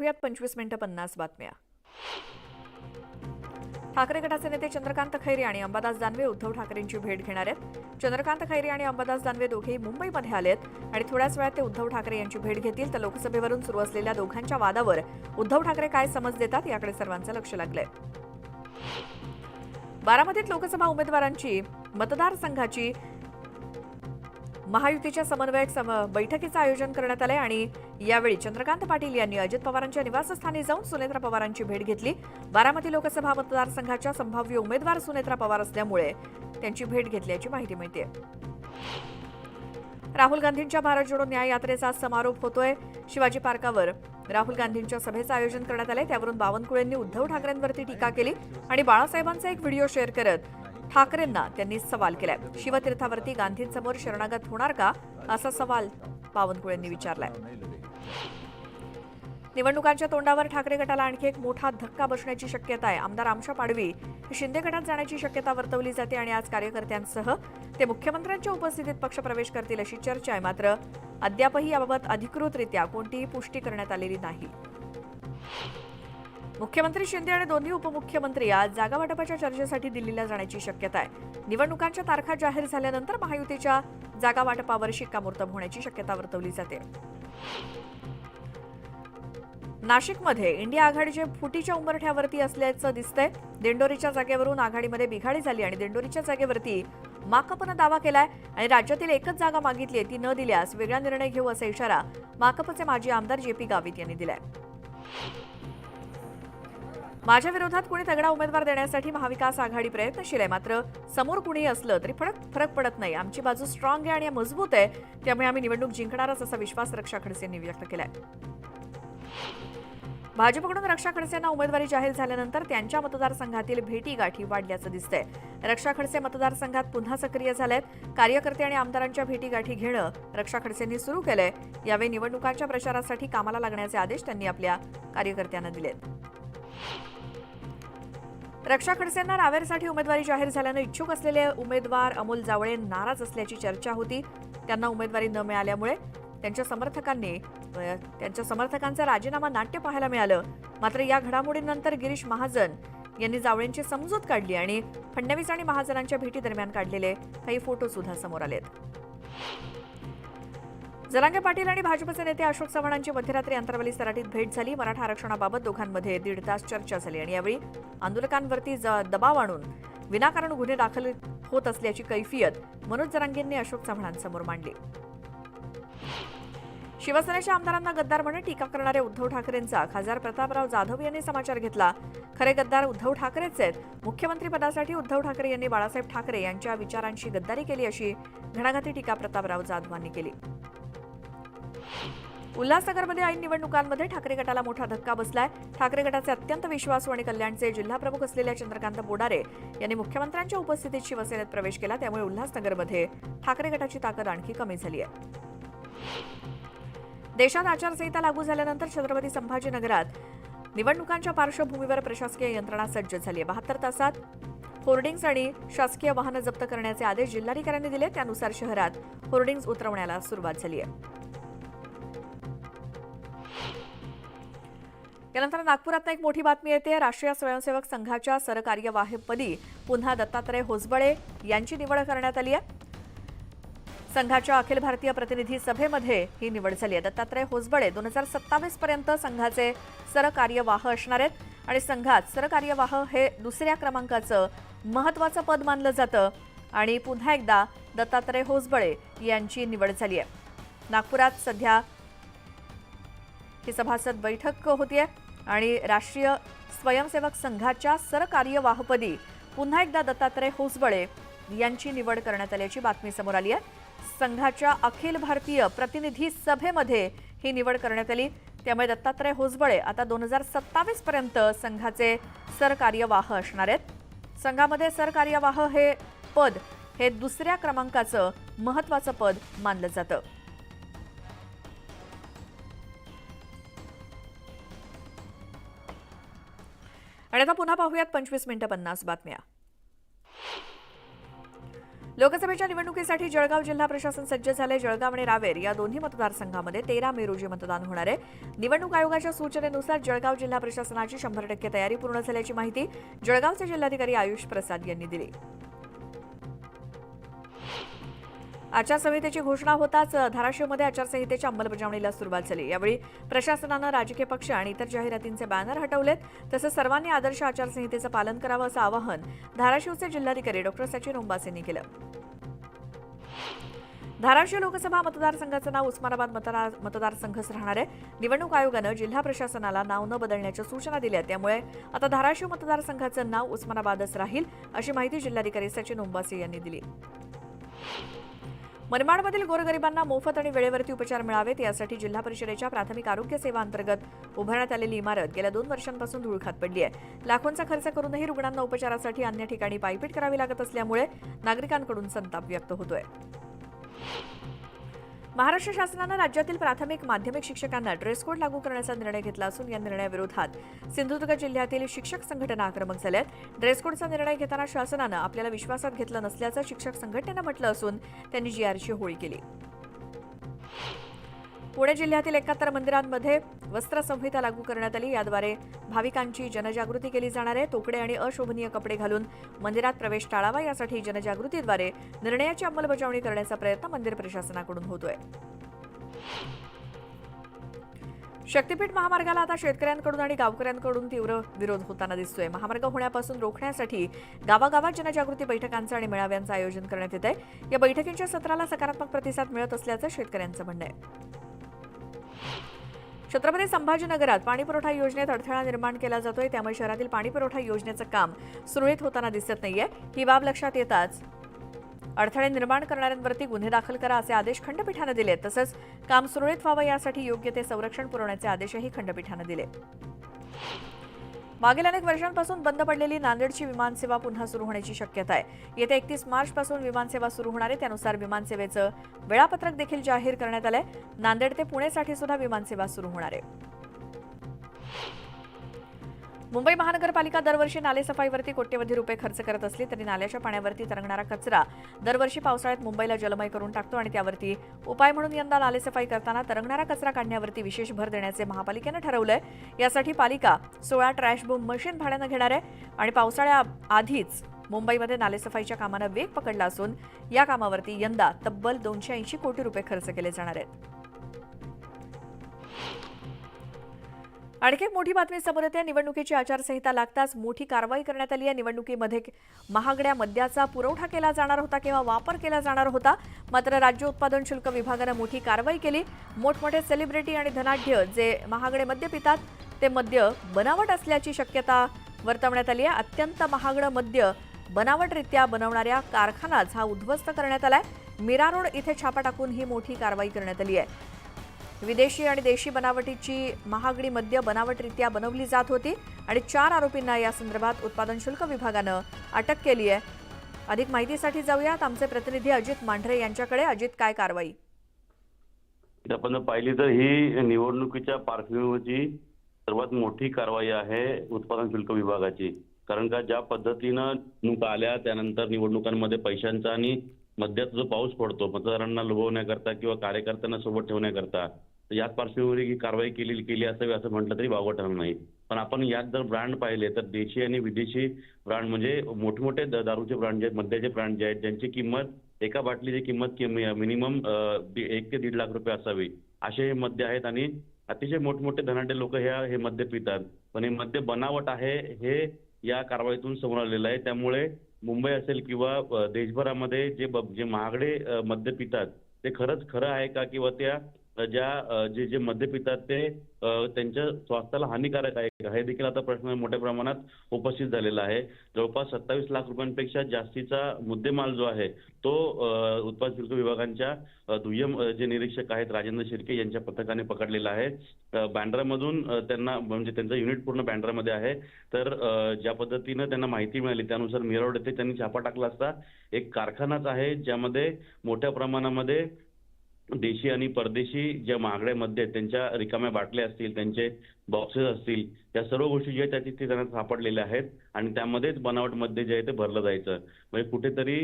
पाहूयात 25 मिनिटं 50 बातम्या. ठाकरे गटाचे नेते चंद्रकांत खैरे आणि अंबादास दानवे उद्धव ठाकरेंची भेट घेणार आहेत. चंद्रकांत खैरे आणि अंबादास दानवे दोघेही मुंबईमध्ये आलेत आणि थोड्याच वेळात ते उद्धव ठाकरे यांची भेट घेतील. तर लोकसभेवरून सुरू असलेल्या दोघांच्या वादावर उद्धव ठाकरे काय समज देतात याकडे सर्वांचं लक्ष लागलंय. बारामतीत लोकसभा उमेदवारांची मतदारसंघाची महायुतीच्या समन्वयक बैठकीचं आयोजन करण्यात आलंय आणि यावेळी चंद्रकांत पाटील यांनी अजित पवारांच्या निवासस्थानी जाऊन सुनेत्रा पवारांची भेट घेतली. बारामती लोकसभा मतदारसंघाच्या संभाव्य उमेदवार सुनेत्रा पवार असल्यामुळे त्यांची भेट घेतल्याची माहिती मिळते. राहुल गांधींच्या भारत जोडो न्याय यात्रेचा आज समारोप होतोय. शिवाजी पार्कावर राहुल गांधींच्या सभेचं आयोजन करण्यात आलंय. त्यावरून बावनकुळेंनी उद्धव ठाकरेंवरती टीका केली आणि बाळासाहेबांचा एक व्हिडिओ शेअर करत ठाकरेंना त्यांनी सवाल केलाय. शिवतीर्थावरती गांधींसमोर शरणागत होणार का असा सवाल बावनकुळेंनी विचारलाय. निवडणुकांच्या तोंडावर ठाकरे गटाला आणखी एक मोठा धक्का बसण्याची शक्यता आहे. आमदार आमशा पाडवी शिंदे गटात जाण्याची शक्यता वर्तवली जाते आणि आज कार्यकर्त्यांसह ते मुख्यमंत्र्यांच्या उपस्थितीत पक्षप्रवेश करतील अशी चर्चा आहे. मात्र अद्यापही याबाबत अधिकृतरित्या कोणतीही पुष्टी करण्यात आलेली नाही. मुख्यमंत्री शिंदे आणि दोन्ही उपमुख्यमंत्री आज जागा वाटपाच्या चर्चेसाठी दिल्लीला जाण्याची शक्यता आहे. निवडणुकांच्या तारखा जाहीर झाल्यानंतर महायुतीच्या जागा वाटपावर शिक्कामोर्तब होण्याची शक्यता वर्तवली जाते. नाशिकमध्ये इंडिया आघाडीचे फुटीच्या उंबरठ्यावरती असल्याचं दिसतंय. दिंडोरीच्या जागेवरून आघाडीमध्ये बिघाडी झाली आणि दिंडोरीच्या जागेवरती माकपनं दावा केलाय आणि राज्यातील एकच जागा मागितली ती न दिल्यास वेगळा निर्णय घेऊ असा इशारा माकपचे माजी आमदार जेपी गावित यांनी दिलाय. माझ्या विरोधात कुणी तगडा उमेदवार देण्यासाठी महाविकास आघाडी प्रयत्नशील आहे. मात्र समोर कुणी असलं तरी फरक पडत नाही. आमची बाजू स्ट्रॉंग आहे आणि मजबूत आहे, त्यामुळे आम्ही निवडणूक जिंकणारच असा विश्वास रक्षा खडसे यांनी व्यक्त केलाय. भाजपकडून रक्षा खडसेंना उमेदवारी जाहीर झाल्यानंतर त्यांच्या मतदारसंघातील भेटीगाठी वाढल्याचं दिसतंय. रक्षा खडसे मतदारसंघात पुन्हा सक्रिय झालेत. कार्यकर्ते आणि आमदारांच्या भेटीगाठी घेणं रक्षा खडसेंनी सुरू केलंय. यावेळी निवडणुकांच्या प्रचारासाठी कामाला लागण्याचे आदेश त्यांनी आपल्या कार्यकर्त्यांना दिलेत. रक्षा खडसेंना रावेरसाठी उमेदवारी जाहीर झाल्यानं इच्छुक असलेले उमेदवार अमोल जावळे नाराज असल्याची चर्चा होती. त्यांना उमेदवारी न मिळाल्यामुळे त्यांच्या समर्थकांचा राजीनामा नाट्य पाहायला मिळालं. मात्र या घडामोडींनंतर गिरीश महाजन यांनी जावळेंची समजूत काढली आणि फडणवीस आणि महाजनांच्या भेटीदरम्यान काढलेले काही फोटो सुद्धा समोर आलेत. जरांगे पाटील आणि भाजपचे नेते अशोक चव्हाणांची मध्यरात्री अंतरवली सराटीत भेट झाली. मराठा आरक्षणाबाबत दोघांमध्ये 1.5 तास चर्चा झाली आणि यावेळी आंदोलकांवरती दबाव आणून विनाकारण गुन्हे दाखल होत असल्याची कैफियत मनोज जरांगेंनी अशोक चव्हाणांसमोर मांडली. शिवसेनेच्या आमदारांना गद्दार म्हणून टीका करणाऱ्या उद्धव ठाकरेंचा खासदार प्रतापराव जाधव यांनी समाचार घेतला. खरे गद्दार उद्धव ठाकरेच आहेत. मुख्यमंत्रीपदासाठी उद्धव ठाकरे यांनी बाळासाहेब ठाकरे यांच्या विचारांशी गद्दारी केली अशी घणाघाती टीका प्रतापराव जाधवांनी केली. उल्हासनगरमध्ये ऐन निवडणुकांमध्ये ठाकरे गटाला मोठा धक्का बसलाय. ठाकरे गटाचे अत्यंत विश्वासू आणि कल्याणचे जिल्हाप्रमुख असलेल्या चंद्रकांत बोडारे यांनी मुख्यमंत्र्यांच्या उपस्थितीत शिवसेनेत प्रवेश केला. त्यामुळे उल्हासनगरमध्ये ठाकरे गटाची ताकद आणखी कमी झाली आहे. देशात आचारसंहिता लागू झाल्यानंतर छत्रपती संभाजीनगरात निवडणुकांच्या पार्श्वभूमीवर प्रशासकीय यंत्रणा सज्ज झाली आहे. 72 तासात होर्डिंग्ज आणि शासकीय वाहनं जप्त करण्याचे आदेश जिल्हाधिकाऱ्यांनी दिले. त्यानुसार शहरात होर्डिंग्ज उतरवण्याला सुरुवात झाली आहे. यानंतर नागपुरात एक मोठी बातमी येते. राष्ट्रीय स्वयंसेवक संघाच्या सरकार्यवाहपदी पुन्हा दत्तात्रय होसबळे यांची निवड करण्यात आली आहे. संघाच्या अखिल भारतीय प्रतिनिधी सभेमध्ये ही निवड झाली आहे. दत्तात्रय होसबळे 2027 पर्यंत संघाचे सरकार्यवाह असणार आहेत आणि संघात सरकार्यवाह हे 2ऱ्या क्रमांकाचं महत्त्वाचं पद मानलं जातं आणि पुन्हा एकदा दत्तात्रय होसबळे यांची निवड झाली आहे. नागपुरात सध्या ही सभासद बैठक होतीये आणि राष्ट्रीय स्वयंसेवक संघाच्या सरकार्यवाहपदी पुन्हा एकदा दत्तात्रय होसबळे यांची निवड करण्यात आल्याची बातमी समोर आली आहे. संघाच्या अखिल भारतीय प्रतिनिधी सभेमध्ये ही निवड करण्यात आली. त्यामुळे दत्तात्रय होसबळे आता 2027 पर्यंत संघाचे सरकार्यवाह असणार आहेत. संघामध्ये सरकार्यवाह हे पद हे 2ऱ्या क्रमांकाचं महत्त्वाचं पद मानलं जातं. आणि आता पुन्हा पाहूयात 25 मिनिटं 50 बातम्या. लोकसभेच्या निवडणुकीसाठी जळगाव जिल्हा प्रशासन सज्ज झाले. जळगाव आणि रावेर या दोन्ही मतदारसंघांमध्ये 13 मे रोजी मतदान होणार आहे. निवडणूक आयोगाच्या सूचनेनुसार जळगाव जिल्हा प्रशासनाची 100% तयारी पूर्ण झाल्याची माहिती जळगावचे जिल्हाधिकारी आयुष प्रसाद यांनी दिली. आचारसंहितेची घोषणा होताच धाराशिवमध्ये आचारसंहितेच्या अंमलबजावणीला सुरुवात झाली. यावेळी प्रशासनानं राजकीय पक्ष आणि इतर जाहिरातींचे बॅनर हटवलेत. तसंच सर्वांनी आदर्श आचारसंहितेचं पालन करावं असं आवाहन धाराशिवचे जिल्हाधिकारी डॉ. सचिन ओंबास यांनी केलं. धाराशिव लोकसभा मतदारसंघाचं नाव उस्मानाबाद मतदारसंघच राहणार आहे. निवडणूक आयोगानं जिल्हा प्रशासनाला नाव न बदलण्याच्या सूचना दिल्या. त्यामुळे आता धाराशिव मतदारसंघाचं नाव उस्मानाबादच राहील अशी माहिती जिल्हाधिकारी सचिन ओंबासे यांनी दिली. मनमाडमधील गोरगरिबांना मोफत आणि वेळेवरती उपचार मिळावेत यासाठी जिल्हा परिषदेच्या प्राथमिक आरोग्य सेवा अंतर्गत उभारण्यात आलेली इमारत गेल्या 2 वर्षांपासून धूळखात पडली आहे. लाखोंचा खर्च करूनही रुग्णांना उपचारासाठी अन्य ठिकाणी पायपीट करावी लागत असल्यामुळे नागरिकांकडून संताप व्यक्त होतोय. महाराष्ट्र शासनानं राज्यातील प्राथमिक माध्यमिक शिक्षकांना ड्रेस कोड लागू करण्याचा निर्णय घेतला असून या निर्णयाविरोधात सिंधुदुर्ग जिल्ह्यातील शिक्षक संघटना आक्रमक झाल्या आहेत. ड्रेस कोडचा निर्णय घेताना शासनानं आपल्याला विश्वासात घेतलं नसल्याचं शिक्षक संघटनेनं म्हटलं असून त्यांनी जीआरची होळी केली. पुणे जिल्ह्यातील 71 मंदिरांमध्ये वस्त्र संहिता लागू करण्यात आली. याद्वारे भाविकांची जनजागृती केली जाणार आहे. तोकडे आणि अशोभनीय कपडे घालून मंदिरात प्रवेश टाळावा यासाठी जनजागृतीद्वारे निर्णयाची अंमलबजावणी करण्याचा प्रयत्न मंदिर प्रशासनाकडून होतोय. शक्तीपीठ महामार्गाला आता शेतकऱ्यांकडून आणि गावकऱ्यांकडून तीव्र विरोध होताना दिसतोय. महामार्ग होण्यापासून रोखण्यासाठी गावागावात जनजागृती बैठकांचं आणि मेळाव्यांचं आयोजन करण्यात येत आहे. या बैठकींच्या सत्राला सकारात्मक प्रतिसाद मिळत असल्याचं शेतकऱ्यांचं म्हणणं आहे. छत्रपती संभाजीनगरात पाणीपुरवठा योजनेत अडथळा निर्माण केला जातोय. त्यामुळे शहरातील पाणीपुरवठा योजनेचं काम सुरळीत होताना दिसत नाहीये. ही बाब लक्षात येताच अडथळे निर्माण करणाऱ्यांवरती गुन्हे दाखल करा असे आदेश खंडपीठानं दिले. तसंच काम सुरळीत व्हावं यासाठी योग्य ते संरक्षण पुरवण्याचे आदेशही खंडपीठानं दिले. मागील अनेक वर्षांपासून बंद पडलेली नांदेडची विमानसेवा पुन्हा सुरू होण्याची शक्यता आहे. येत्या 31 मार्चपासून विमानसेवा सुरू होणार आहे. त्यानुसार विमानसेवेचं वेळापत्रक देखील जाहीर करण्यात आलंय. नांदेड ते पुणेसाठी सुद्धा विमानसेवा सुरू होणार आहे. मुंबई महानगरपालिका दरवर्षी नालेसफाईवरती कोट्यवधी रुपये खर्च करत असली तरी नाल्याच्या पाण्यावरती तरंगणारा कचरा दरवर्षी पावसाळ्यात मुंबईला जलमय करून टाकतो आणि त्यावरती उपाय म्हणून यंदा नालेसफाई करताना तरंगणारा कचरा काढण्यावरती विशेष भर देण्याचे महापालिकेनं ठरवलंय. यासाठी पालिका 16 ट्रॅश बूम मशीन भाड्यानं घेणार आहे आणि पावसाळ्याआधीच मुंबईमध्ये नालेसफाईच्या कामानं वेग पकडला असून या कामावरती यंदा तब्बल 280 कोटी रुपये खर्च केले जाणार आहेत. आणखी एक मोठी बातमी समोर येते. निवडणुकीची आचारसंहिता लागताच मोठी कारवाई करण्यात आली आहे. निवडणुकीमध्ये महागड्या मद्याचा पुरवठा केला जाणार होता किंवा वापर केला जाणार होता. मात्र राज्य उत्पादन शुल्क विभागानं मोठी कारवाई केली. मोठमोठे सेलिब्रिटी आणि धनाढ्य जे महागडे मद्य पितात ते मद्य बनावट असल्याची शक्यता वर्तवण्यात आली आहे. अत्यंत महागडं मद्य बनावटरित्या बनवणाऱ्या कारखानाच हा उद्ध्वस्त करण्यात आलाय. मीरा रोड इथे छापा टाकून ही मोठी कारवाई करण्यात आली आहे. विदेशी आणि देशी बनावटीची महागडी मद्य बनावटरित्या बनवली जात होती आणि 4 आरोपींना या संदर्भात उत्पादन शुल्क विभागानं अटक केली आहे. अधिक माहितीसाठी जाऊयात आमचे प्रतिनिधी अजित मांढरे यांच्याकडे. अजित, काय कारवाई? आपण पाहिली तर ही निवडणुकीच्या पार्श्वभूमीवरची सर्वात मोठी कारवाई आहे उत्पादन शुल्क विभागाची. कारण का ज्या पद्धतीनं निवडणुका आल्या त्यानंतर निवडणुकांमध्ये पैशांचा आणि मद्याचा जो पाऊस पडतो मतदारांना लुभवण्याकरता किंवा कार्यकर्त्यांना सोबत ठेवण्याकरता, तर याच पार्श्वभूमीवर ही कारवाई केली असावी असं म्हटलं तरी वावगं ठरणार नाही. पण आपण यात जर ब्रँड पाहिले तर देशी आणि विदेशी ब्रँड म्हणजे मोठमोठे दारूचे ब्रँड जे मद्याचे ब्रँड जे आहेत ज्यांची किंमत एका बाटलीची किंमत मिनिमम 1 ते 1.5 लाख रुपये असावी असे हे मद्य आहेत आणि अतिशय मोठमोठे धनाढ्य लोक हे मद्य पितात. पण हे मद्य बनावट आहे हे या कारवाईतून समोर आलेलं आहे. त्यामुळे मुंबई असेल किंवा देशभरामध्ये जे महागडे मद्य पितात ते खरंच खरं आहे का किंवा त्या जे मद्य पितात ते त्यांच्या स्वास्थ्याला हानिकारक आहे का हे देखील आता प्रश्न मोठ्या प्रमाणात उपस्थित झालेला आहे. जवळपास 27 लाख रुपयांपेक्षा जास्तीचा मुद्देमाल जो आहे तो उत्पादन शुल्क विभागांच्या दुय्यम जे निरीक्षक आहेत राजेंद्र शिर्के यांच्या पथकाने पकडलेला आहे. बँड्रामधून त्यांना म्हणजे त्यांचं युनिट पूर्ण बँड्रामध्ये आहे. तर ज्या पद्धतीनं त्यांना माहिती मिळाली त्यानुसार मीरा रोड येथे त्यांनी छापा टाकला असता एक कारखानाच आहे ज्यामध्ये मोठ्या प्रमाणामध्ये देशी आणि परदेशी ज्या महागड्यामध्ये त्यांच्या रिकाम्या बाटल्या असतील, त्यांचे बॉक्सेस असतील, या सर्व गोष्टी ज्या आहेत त्या तिथे त्यांना सापडलेल्या आहेत आणि त्यामध्येच बनावटमध्ये जे आहे ते भरलं जायचं. म्हणजे कुठेतरी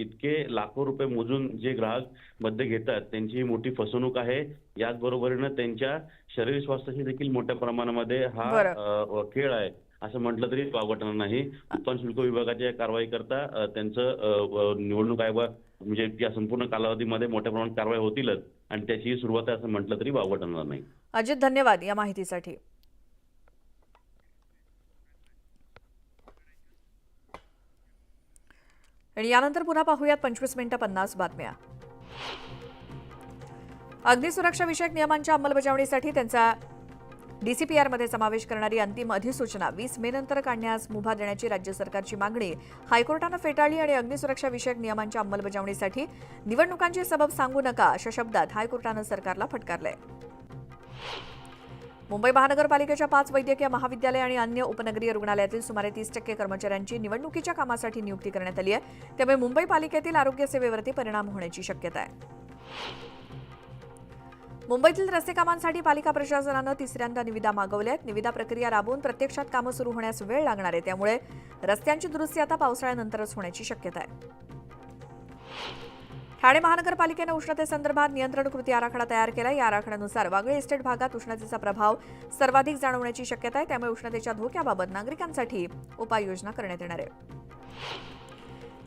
इतके लाखो रुपये मोजून जे ग्राहक मद्य घेतात त्यांची ही मोठी फसवणूक आहे. याचबरोबरीनं त्यांच्या शरीर स्वास्थ्याशी देखील मोठ्या प्रमाणामध्ये हा बरं. खेळ आहे असं म्हटलं तरी वावगणार नाही. उत्पादन शुल्क विभागाच्या या कारवाई करता त्यांचं निवडणूक आयोग म्हणजे या संपूर्ण कालावधीमध्ये मोठ्या प्रमाणात कारवाई होतीलच आणि त्याची सुरुवात आहे असं म्हटलं तरी वावगणार नाही. अजित, धन्यवाद या माहितीसाठी. आणि यानंतर पुन्हा पाहूयात 25 मिनिटं 50 बातम्या. अग्निसुरक्षा विषयक नियमांच्या अंमलबजावणीसाठी त्यांचा डीसीपीआरमध्ये समावेश करणारी अंतिम अधिसूचना 20 मे नंतर काढण्यास मुभा देण्याची राज्य सरकारची मागणी हायकोर्टानं फेटाळली आणि अग्निसुरक्षा विषयक नियमांच्या अंमलबजावणीसाठी निवडणुकांची सबब सांगू नका अशा शब्दात हायकोर्टानं सरकारला फटकारलंय. मुंबई महानगरपालिकेच्या 5 वैद्यकीय महाविद्यालय आणि अन्य उपनगरीय रुग्णालयातील सुमारे 30% कर्मचाऱ्यांची निवडणुकीच्या कामासाठी नियुक्ती करण्यात आली आहे. त्यामुळे मुंबई पालिकेतील आरोग्य सेवेवरती परिणाम होण्याची शक्यता आहे. मुंबईतील रस्ते कामांसाठी पालिका प्रशासनानं तिसऱ्यांदा निविदा मागवल्या आहेत. निविदा प्रक्रिया राबवून प्रत्यक्षात कामं सुरू होण्यास वेळ लागणार आहे. त्यामुळे रस्त्यांची दुरुस्ती आता पावसाळ्यानंतरच होण्याची शक्यता आहे. ठाणे महानगरपालिकेनं उष्णतेसंदर्भात नियंत्रण कृती आराखडा तयार केला. या आराखड्यानुसार वागळे इस्टेट भागात उष्णतेचा प्रभाव सर्वाधिक जाणवण्याची शक्यता आहे. त्यामुळे उष्णतेच्या धोक्याबाबत नागरिकांसाठी उपाययोजना करण्यात येणार आहे.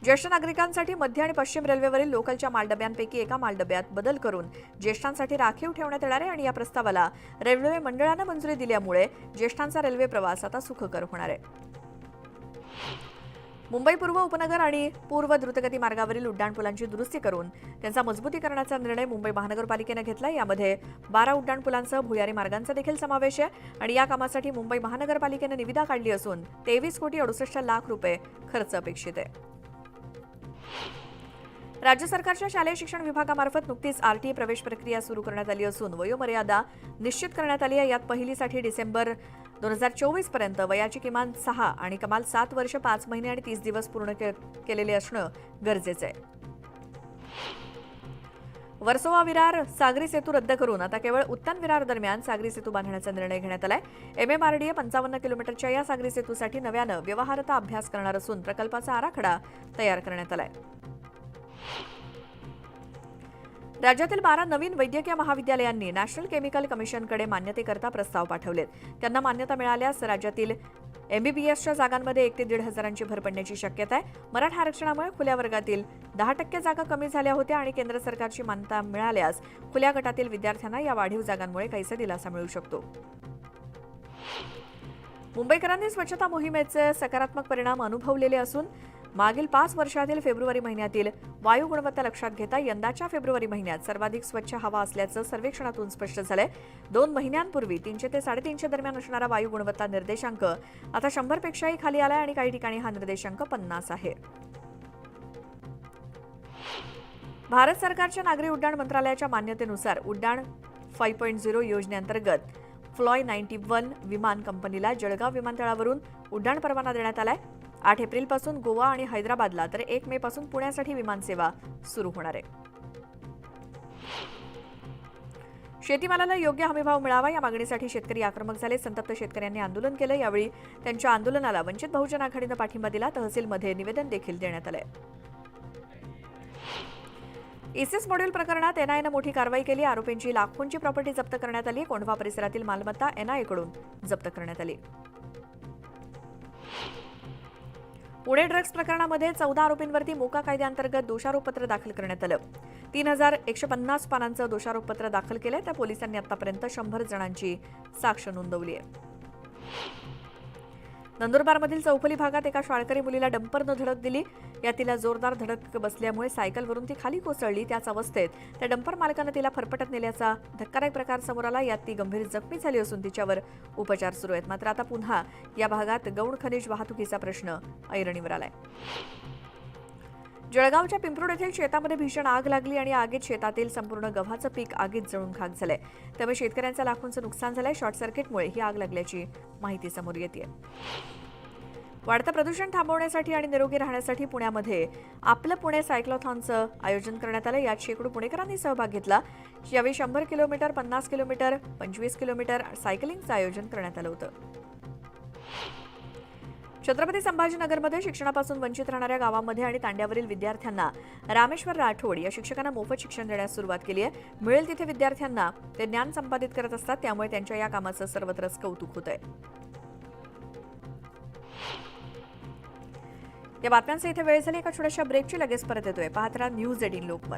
ज्येष्ठ नागरिकांसाठी मध्य आणि पश्चिम रेल्वेवरील लोकलच्या मालडब्यांपैकी एका मालडब्यात बदल करून ज्येष्ठांसाठी राखीव ठेवण्यात येणार आहे आणि या प्रस्तावाला रेल्वे मंडळानं मंजुरी दिल्यामुळे ज्येष्ठांचा रेल्वे प्रवास आता सुखकर होणार आहे. मुंबई पूर्व उपनगर आणि पूर्व द्रुतगती मार्गावरील उड्डाणपुलांची दुरुस्ती करून त्यांचा मजबूतीकरणाचा निर्णय मुंबई महानगरपालिकेनं घेतला. यामध्ये 12 उड्डाणपुलांसह भुयारी मार्गांचा देखील समावेश आहे आणि या कामासाठी मुंबई महानगरपालिकेनं निविदा काढली असून 23 कोटी 68 लाख रुपये खर्च अपेक्षित आहे. राज्य सरकारच्या शालेय शिक्षण विभागामार्फत नुकतीच आरटीई प्रवेश प्रक्रिया सुरू करण्यात आली असून वयोमर्यादा निश्चित करण्यात आली आहे. यात पहिलीसाठी डिसेंबर 2024 पर्यंत वयाची किमान 6 आणि कमाल 7 वर्ष 5 महिने आणि 30 दिवस पूर्ण केलेले असणं गरजेचं आहे. वर्सोवा विरार सागरी सेतू रद्द करून आता केवळ उत्तन विरार दरम्यान सागरी सेतू बांधण्याचा निर्णय घेण्यात आलाय. MMRDA 55 किलोमीटरच्या या सागरी सेतूसाठी नव्यानं व्यवहार्यता अभ्यास करणार असून प्रकल्पाचा आराखडा तयार करण्यात आलाय. राज्यातील 12 नवीन वैद्यकीय महाविद्यालयांनी नॅशनल केमिकल कमिशनकडे मान्यतेकरता प्रस्ताव पाठवलेत. त्यांना मान्यता मिळाल्यास राज्यातील MBBSच्या जागांमध्ये 1 ते 1.5 हजारांची भर पडण्याची शक्यता आहे. मराठा आरक्षणामुळे खुल्या वर्गातील 10% जागा कमी झाल्या होत्या आणि केंद्र सरकारची मान्यता मिळाल्यास खुल्या गटातील विद्यार्थ्यांना या वाढीव जागांमुळे काहीसा दिलासा मिळू शकतो. मुंबईकरांनी स्वच्छता मोहिमेचे सकारात्मक परिणाम अनुभवलेले असून मागील 5 वर्षातील फेब्रुवारी महिन्यातील वायू गुणवत्ता लक्षात घेता यंदाच्या फेब्रुवारी महिन्यात सर्वाधिक स्वच्छ हवा असल्याचं सर्वेक्षणातून स्पष्ट झालंय. 2 महिन्यांपूर्वी 300 ते 350 दरम्यान असणारा वायू गुणवत्ता निर्देशांक आता 100 पेक्षाही खाली आलाय आणि काही ठिकाणी हा निर्देशांक 50 आहे. भारत सरकारच्या नागरी उड्डाण मंत्रालयाच्या मान्यतेनुसार उड्डाण 5.0 योजनेअंतर्गत फ्लॉय 91 विमान कंपनीला जळगाव विमानतळावरून उड्डाण परवाना देण्यात आलाय. 8 एप्रिलपासून गोवा आणि हैदराबादला तर 1 मे पासून पुण्यासाठी विमानसेवा सुरू होणार आहे. शेतीमालाला योग्य हमीभाव मिळावा या मागणीसाठी शेतकरी आक्रमक झाले. संतप्त शेतकऱ्यांनी आंदोलन केलं. यावेळी त्यांच्या आंदोलनाला वंचित बहुजन आघाडीनं पाठिंबा दिला. तहसीलमध्ये निवेदन देखील देण्यात आलंय. इसिस मॉड्यूल प्रकरणात एनआयएनं मोठी कारवाई केली. आरोपींची लाखोंची प्रॉपर्टी जप्त करण्यात आली. कोंढवा परिसरातील मालमत्ता एनआयएकडून जप्त करण्यात आली. पुणे ड्रग्ज प्रकरणामध्ये 14 आरोपींवरती मोका कायद्याअंतर्गत दोषारोपपत्र दाखल करण्यात आलं. 3150 पानांचं दोषारोपपत्र दाखल केलंय. त्या पोलिसांनी आतापर्यंत 100 जणांची साक्ष नोंदवली आहे. नंदुरबारमधील चौफुली भागात एका शाळकरी मुलीला डंपरनं धडक दिली. या तिला जोरदार धडक बसल्यामुळे सायकलवरून ती खाली कोसळली. त्याच अवस्थेत त्या डंपर मालकानं तिला फरफटत नेल्याचा धक्कादायक प्रकार समोर आला. यात ती गंभीर जखमी झाली असून तिच्यावर उपचार सुरू आहेत. मात्र आता पुन्हा या भागात गौण खनिज वाहतुकीचा प्रश्न ऐरणीवर आलाय. जळगावच्या पिंपरुड येथील शेतामध्ये भीषण आग लागली आणि आगीत शेतातील संपूर्ण गव्हाचं पीक आगीत जळून खाक झालंय. त्यामुळे शेतकऱ्यांचं लाखोंचं नुकसान झालंय. शॉर्ट सर्किटमुळे ही आग लागल्याची माहिती समोर येते. वाढतं प्रदूषण थांबवण्यासाठी आणि निरोगी राहण्यासाठी पुण्यामध्ये आपलं पुणे सायक्लोथॉनचं आयोजन करण्यात आलं. यात शेकडो पुणेकरांनी सहभाग घेतला. यावेळी 100 किलोमीटर, 50 किलोमीटर, 25 किलोमीटर सायकलिंगचं आयोजन करण्यात आलं होतं. छत्रपती संभाजीनगरमध्ये शिक्षणापासून वंचित राहणाऱ्या गावांमध्ये आणि तांड्यावरील विद्यार्थ्यांना रामेश्वर राठोड या शिक्षकांना मोफत शिक्षण देण्यास सुरुवात केली आहे. मिळेल तिथे विद्यार्थ्यांना ते ज्ञान संपादित करत असतात, त्यामुळे त्यांच्या या कामाचं सर्वत्रच कौतुक होत आहे. या बातम्यांचा इथे वेळ झाली. एका छोट्याशा ब्रेकची लगेच परत येतोय. पाहत राहा न्यूज 18 लोकमत.